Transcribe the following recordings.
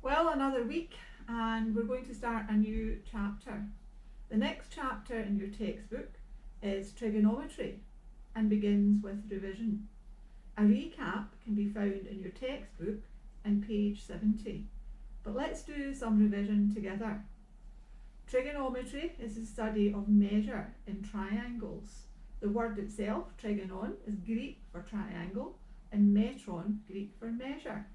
Well, another week, and we're going to start a new chapter. The next chapter in your textbook is trigonometry and begins with revision. A recap can be found in your textbook on page 70, but let's do some revision together. Trigonometry is the study of measure in triangles. The word itself, trigonon, is Greek for triangle and metron, Greek for measure.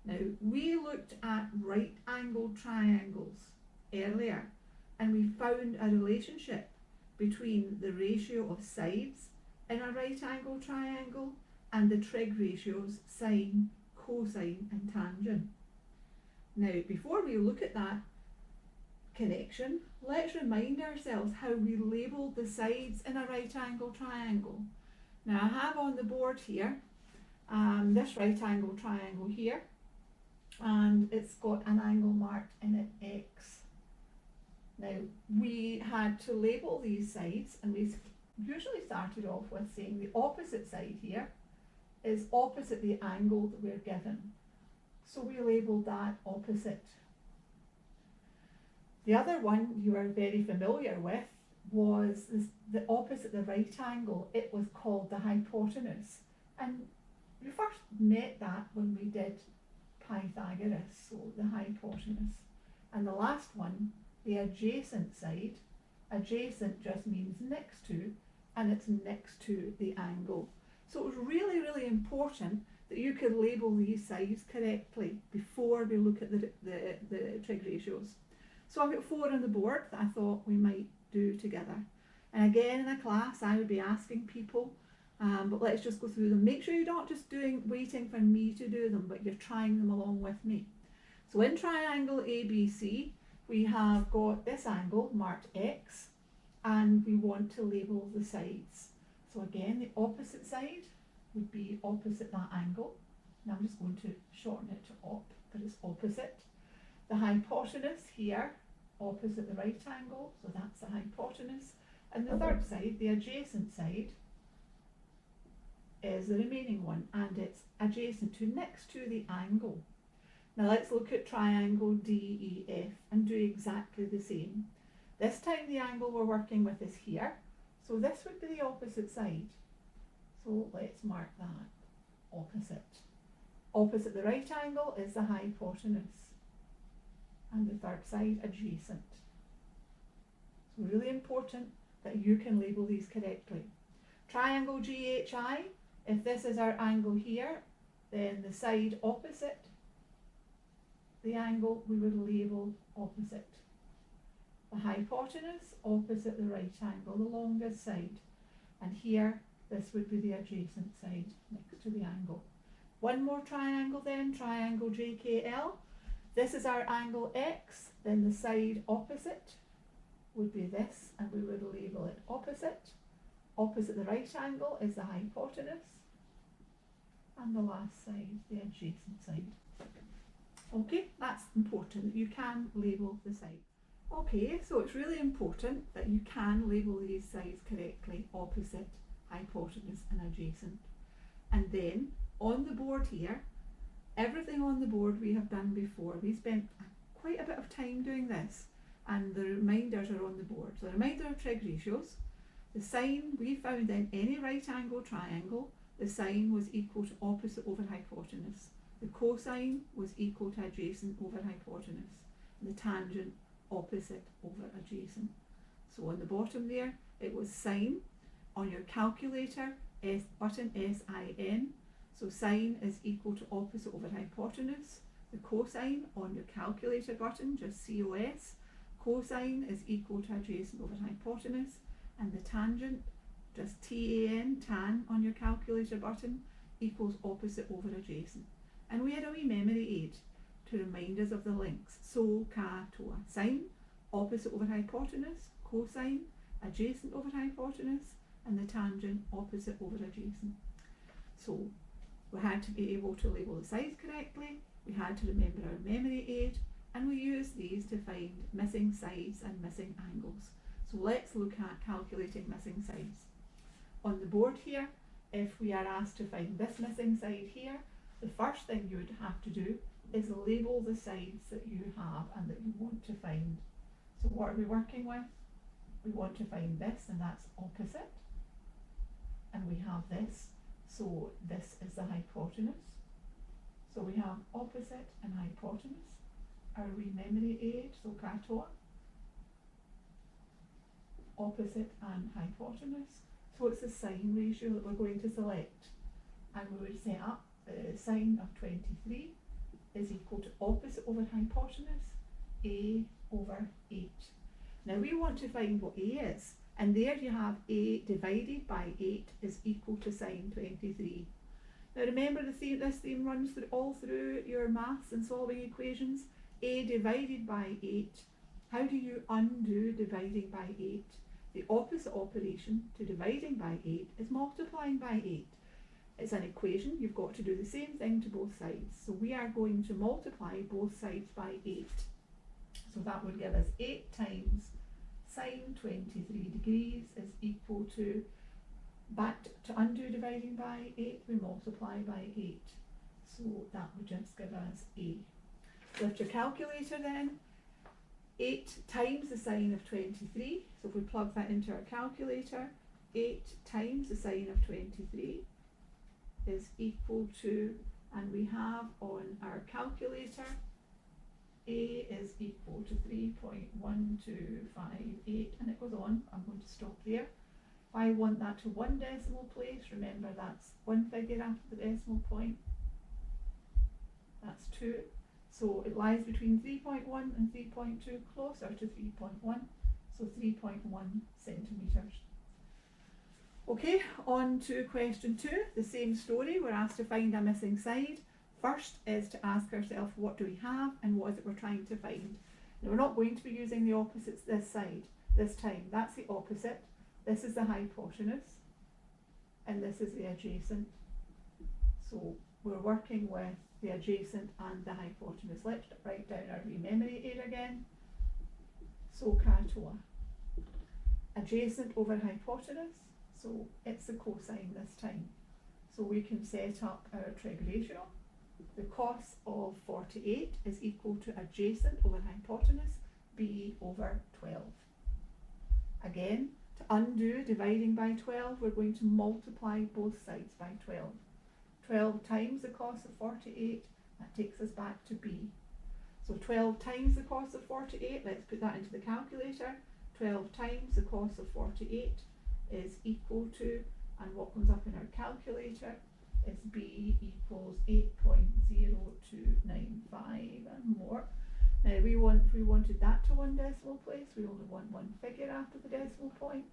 Now, we looked at right-angled triangles earlier, and we found a relationship between the ratio of sides in a right-angled triangle and the trig ratios sine, cosine and tangent. Now, before we look at that connection, let's remind ourselves how we labelled the sides in a right-angled triangle. Now, I have on the board here this right-angled triangle here, and it's got an angle marked in it X. Now, we had to label these sides, and we usually started off with saying the opposite side here is opposite the angle that we're given. So we labelled that opposite. The other one you are very familiar with was the opposite the right angle. It was called the hypotenuse. And we first met that when we did Pythagoras, so the hypotenuse. And the last one, the adjacent side. Adjacent just means next to, and it's next to the angle. So it was really, really important that you could label these sides correctly before we look at the trig ratios. So I've got 4 on the board that I thought we might do together. And again, in a class, I would be asking people, but let's just go through them. Make sure you're not just waiting for me to do them, but you're trying them along with me. So in triangle ABC, we have got this angle marked X, and we want to label the sides. So again, the opposite side would be opposite that angle. Now I'm just going to shorten it to op, but it's opposite. The hypotenuse here, opposite the right angle, so that's the hypotenuse. And the third side, the adjacent side, is the remaining one, and it's adjacent to, next to the angle. Now let's look at triangle DEF and do exactly the same. This time the angle we're working with is here, so this would be the opposite side. So let's mark that, opposite. Opposite the right angle is the hypotenuse, and the third side adjacent. So really important that you can label these correctly. Triangle GHI, if this is our angle here, then the side opposite the angle we would label opposite. The hypotenuse opposite the right angle, the longest side. And here, this would be the adjacent side next to the angle. One more triangle then, triangle JKL. This is our angle X, then the side opposite would be this, and we would label it opposite. Opposite the right angle is the hypotenuse, and the last side, the adjacent side. Okay, that's important that you can label the sides. Okay, so it's really important that you can label these sides correctly, opposite, hypotenuse and adjacent. And then on the board here, everything on the board we have done before. We spent quite a bit of time doing this, and the reminders are on the board. So the reminder of trig ratios. The sine we found in any right angle triangle, the sine was equal to opposite over hypotenuse. The cosine was equal to adjacent over hypotenuse. And the tangent opposite over adjacent. So on the bottom there, it was sine. On your calculator, button SIN. So sine is equal to opposite over hypotenuse. The cosine on your calculator button, just COS. Cosine is equal to adjacent over hypotenuse. And the tangent, just TAN, tan on your calculator button, equals opposite over adjacent. And we had a wee memory aid to remind us of the links. So, ca, toa. Sine, opposite over hypotenuse. Cosine, adjacent over hypotenuse. And the tangent, opposite over adjacent. So, we had to be able to label the sides correctly. We had to remember our memory aid. And we used these to find missing sides and missing angles. So let's look at calculating missing sides. On the board here, if we are asked to find this missing side here, the first thing you would have to do is label the sides that you have and that you want to find. So what are we working with? We want to find this, and that's opposite. And we have this, so this is the hypotenuse. So we have opposite and hypotenuse. Our wee memory aid, so katoa. Opposite and hypotenuse. So it's the sine ratio that we're going to select. And we would set up the sine of 23 is equal to opposite over hypotenuse, a over 8. Now we want to find what a is, and there you have a divided by 8 is equal to sine 23. Now remember this theme runs all through your maths and solving equations. A divided by 8. How do you undo dividing by 8? The opposite operation to dividing by 8 is multiplying by 8. It's an equation, you've got to do the same thing to both sides. So we are going to multiply both sides by 8. So that would give us 8 times sine 23 degrees is equal to, back to undo dividing by 8, we multiply by 8. So that would just give us a. Lift your calculator then. 8 times the sine of 23. So if we plug that into our calculator, 8 times the sine of 23 is equal to, and we have on our calculator, a is equal to 3.1258, and it goes on. I'm going to stop there. If I want that to one decimal place, remember that's one figure after the decimal point. That's 2. So it lies between 3.1 and 3.2, closer to 3.1, so 3.1 centimetres. Okay, on to question 2, the same story. We're asked to find a missing side. First is to ask ourselves, what do we have and what is it we're trying to find? Now we're not going to be using the opposites this side, this time. That's the opposite. This is the hypotenuse, and this is the adjacent. So we're working with the adjacent and the hypotenuse. Let's write down our wee memory aid again. So katoa. Adjacent over hypotenuse, so it's the cosine this time. So we can set up our trig ratio. The cos of 48 is equal to adjacent over hypotenuse, b over 12. Again, to undo dividing by 12, we're going to multiply both sides by 12. 12 times the cos of 48, that takes us back to b. So 12 times the cos of 48, let's put that into the calculator. 12 times the cos of 48 is equal to, and what comes up in our calculator is b equals 8.0295 and more. Now if we wanted that to one decimal place, we only want one figure after the decimal point.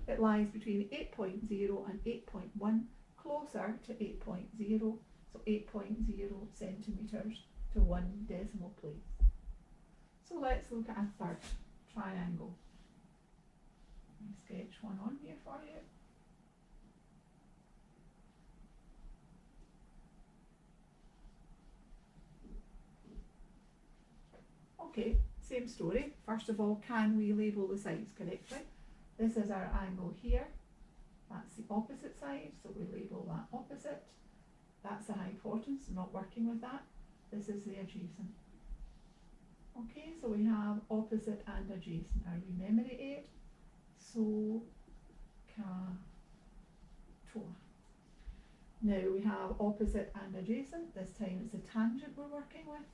It lies between 8.0 and 8.1, closer to 8.0, so 8.0 centimetres to one decimal place. So let's look at a third triangle. Let me sketch one on here for you. Okay, same story. First of all, can we label the sides correctly? This is our angle here. That's the opposite side, so we label that opposite. That's the hypotenuse, I'm not working with that. This is the adjacent. Okay, so we have opposite and adjacent. Our memory aid. So katoa. Now we have opposite and adjacent. This time it's the tangent we're working with.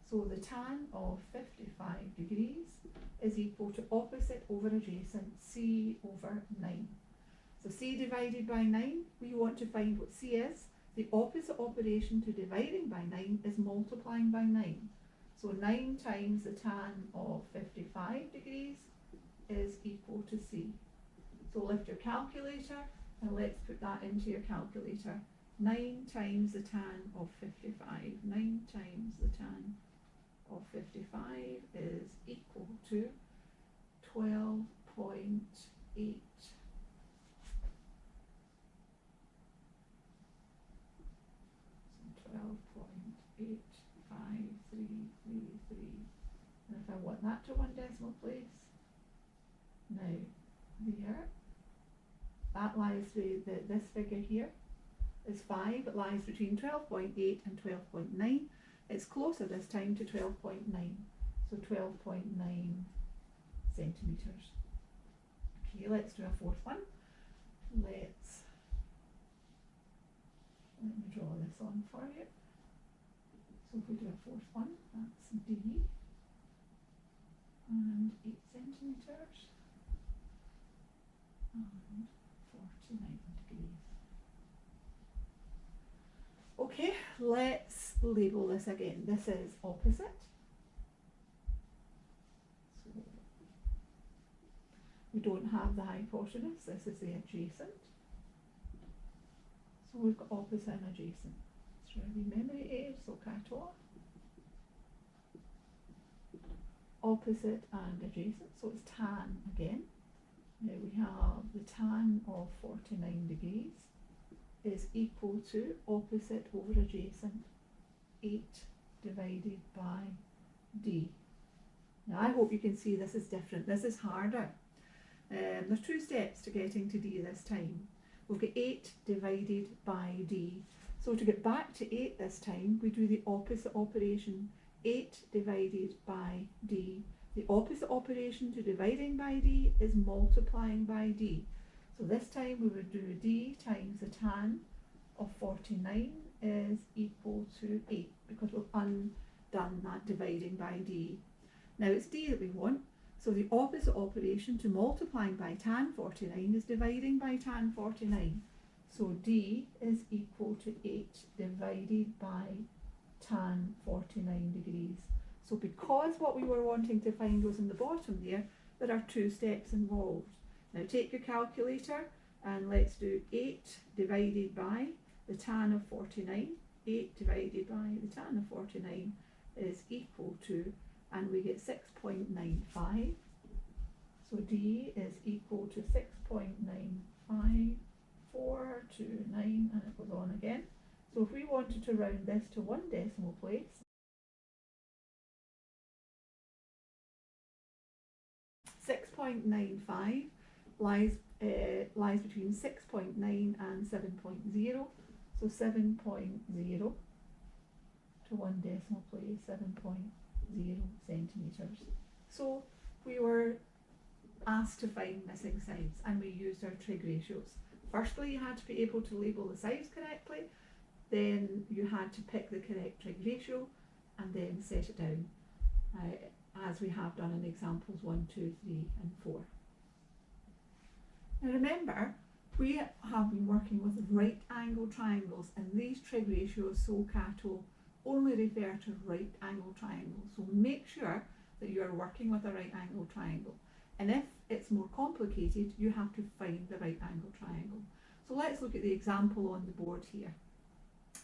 So the tan of 55 degrees is equal to opposite over adjacent, c over 9. So c divided by 9, we want to find what c is. The opposite operation to dividing by 9 is multiplying by 9. So 9 times the tan of 55 degrees is equal to c. So lift your calculator and let's put that into your calculator. 9 times the tan of 55. 9 times the tan of 55 is equal to 12.8. So 12.85333. And if I want that to one decimal place, now there, that lies with this figure here is 5. It lies between 12.8 and 12.9. It's closer this time to 12.9, so 12.9 centimetres. Okay, let's do a fourth one. Let me draw this on for you. So if we do a fourth one, that's D, and 8 centimetres, and 49 degrees. Okay, let's label this again. This is opposite. So we don't have the hypotenuse, this is the adjacent. So we've got opposite and adjacent. It's really memory aid, so capital opposite and adjacent, so it's tan again. Now we have the tan of 49 degrees is equal to opposite over adjacent, 8 divided by D. Now I hope you can see this is different, this is harder. There's 2 steps to getting to D this time. We've got 8 divided by D. So to get back to 8 this time, we do the opposite operation, 8 divided by D. The opposite operation to dividing by D is multiplying by D. So this time we would do D times the tan of 49 is equal to 8, because we've undone that dividing by D. Now it's D that we want, so the opposite operation to multiplying by tan 49 is dividing by tan 49. So D is equal to 8 divided by tan 49 degrees. So because what we were wanting to find was in the bottom there are 2 steps involved. Now take your calculator and let's do 8 divided by the tan of 49. 8 divided by the tan of 49 is equal to, and we get 6.95. So D is equal to 6.95, 429, and it goes on again. So if we wanted to round this to 1 decimal place, 6.95 lies between 6.9 and 7.0. So 7.0 to 1 decimal place, 7.0 centimetres. So we were asked to find missing sides and we used our trig ratios. Firstly, you had to be able to label the sides correctly, then you had to pick the correct trig ratio and then set it down, as we have done in examples 1, 2, 3 and 4. Now remember, we have been working with right angle triangles, and these trig ratios, so cato, only refer to right angle triangles. So make sure that you are working with a right angle triangle. And if it's more complicated, you have to find the right angle triangle. So let's look at the example on the board here.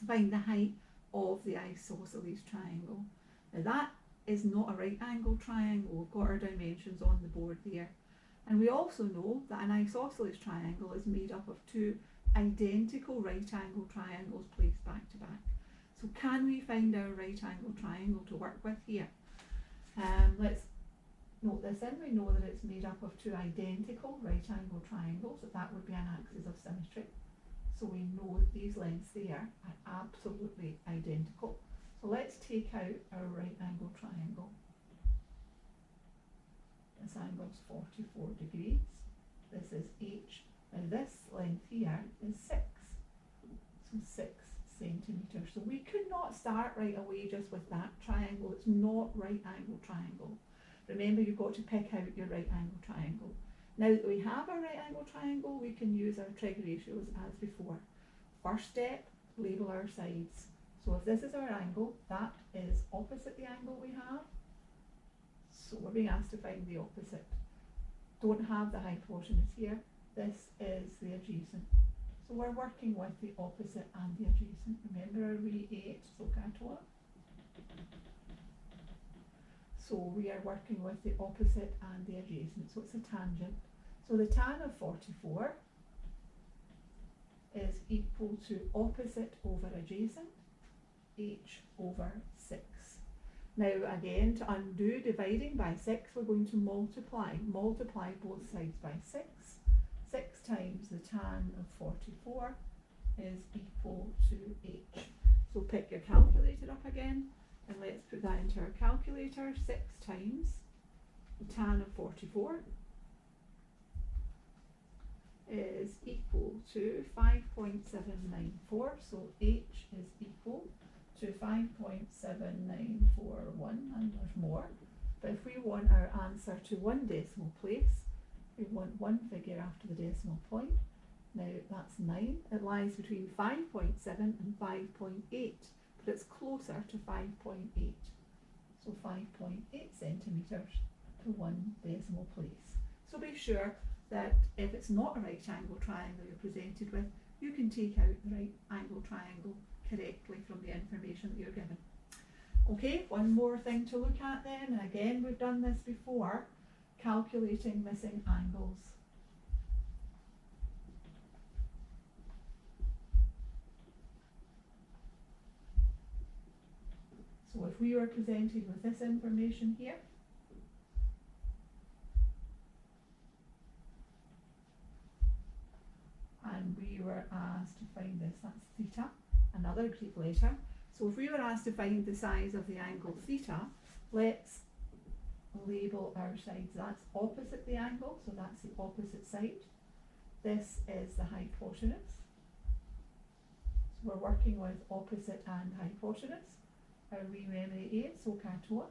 Find the height of the isosceles triangle. Now that is not a right angle triangle. We've got our dimensions on the board there. And we also know that an isosceles triangle is made up of 2 identical right angle triangles placed back to back. So can we find our right angle triangle to work with here? Let's note this in. We know that it's made up of 2 identical right angle triangles, that would be an axis of symmetry. So we know that these lengths there are absolutely identical. So let's take out our right angle triangle. This angle is 44 degrees. This is H. Now this length here is 6. So 6 centimetres. So we could not start right away just with that triangle. It's not right angle triangle. Remember, you've got to pick out your right angle triangle. Now that we have our right angle triangle, we can use our trig ratios as before. First step, label our sides. So if this is our angle, that is opposite the angle we have. So we're being asked to find the opposite. Don't have the hypotenuse here. This is the adjacent. So we're working with the opposite and the adjacent. Remember our wee 8, so capital. So we are working with the opposite and the adjacent. So it's a tangent. So the tan of 44 is equal to opposite over adjacent, h over 6. Now again, to undo dividing by 6, we're going to multiply both sides by 6. 6 times the tan of 44 is equal to h. So pick your calculator up again And let's put that into our calculator. 6 times the tan of 44 is equal to 5.794. So H is equal to 5.7941, and there's more. But if we want our answer to one decimal place, we want one figure after the decimal point. Now that's 9. It lies between 5.7 and 5.8, but it's closer to 5.8. So 5.8 centimetres to one decimal place. So be sure that if it's not a right angle triangle you're presented with, you can take out the right angle triangle correctly from the information that you're given. Okay, one more thing to look at then, and again we've done this before, calculating missing angles. So if we were presented with this information here, and we were asked to find this, that's theta, another Greek letter. So if we were asked to find the size of the angle theta, let's label our sides. That's opposite the angle, so that's the opposite side. This is the hypotenuse. So we're working with opposite and hypotenuse. Our wee memory aid, so katoa.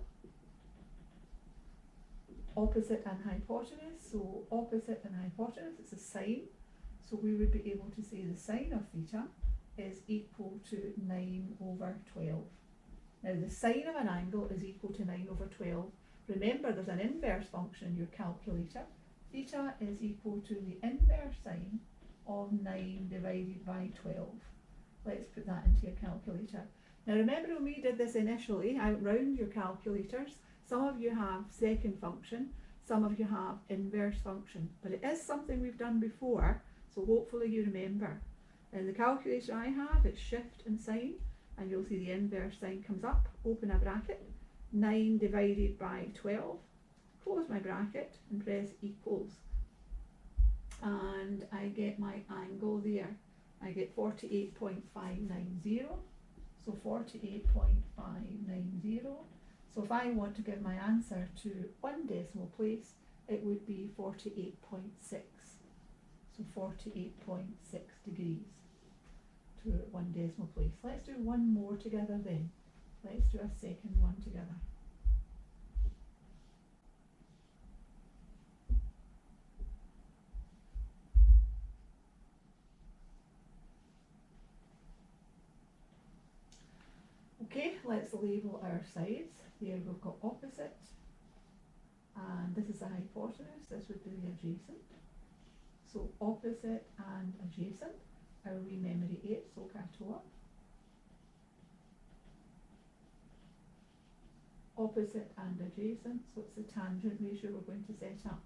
Opposite and hypotenuse, so opposite and hypotenuse, it's a sine. So we would be able to say the sine of theta is equal to 9 over 12. Now the sine of an angle is equal to 9 over 12. Remember, there's an inverse function in your calculator. Theta is equal to the inverse sine of 9 divided by 12. Let's put that into your calculator. Now remember when we did this initially, outround your calculators, some of you have second function, some of you have inverse function, but it is something we've done before, so hopefully you remember. In the calculator I have, it's shift and sine, and you'll see the inverse sign comes up, open a bracket, 9 divided by 12, close my bracket and press equals. And I get my angle there. I get 48.590, so 48.590. So if I want to give my answer to one decimal place, it would be 48.6. So 48.6 degrees to one decimal place. Let's do one more together then. Let's do a second one together. Okay, let's label our sides. Here we've got opposite, and this is the hypotenuse, this would be the adjacent. So opposite and adjacent, our wee memory 8, so katoa. Opposite and adjacent, so it's the tangent ratio we're going to set up.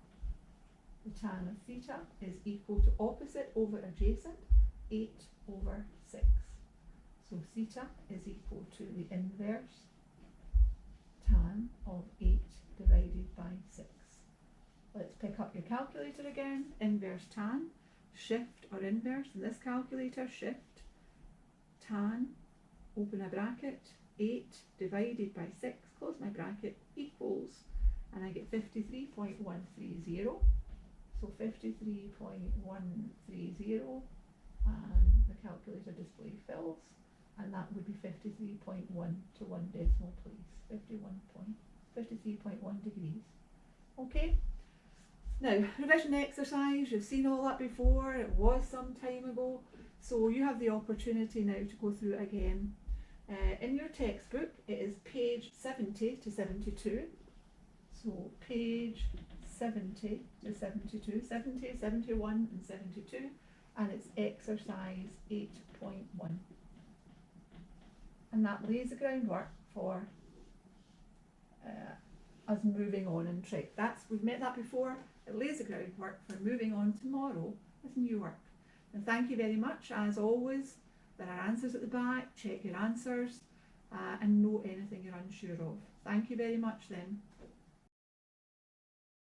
The tan of theta is equal to opposite over adjacent, 8 over 6. So theta is equal to the inverse tan of 8 divided by 6. Let's pick up your calculator again. Inverse tan, shift or inverse. In this calculator, shift, tan, open a bracket, 8 divided by 6, close my bracket, equals, and I get 53.130. So 53.130, and the calculator display fills, and that would be 53.1 to one decimal place, 53.1 degrees. Okay, now revision exercise, you've seen all that before, it was some time ago, so you have the opportunity now to go through it again. In your textbook it is page 70 to 72, so page 70 to 72, 70, 71 and 72, and it's exercise 8.1. And that lays the groundwork for us moving on in Trig. We've met that before. It lays the groundwork for moving on tomorrow with new work. And thank you very much. As always, there are answers at the back. Check your answers and note anything you're unsure of. Thank you very much then.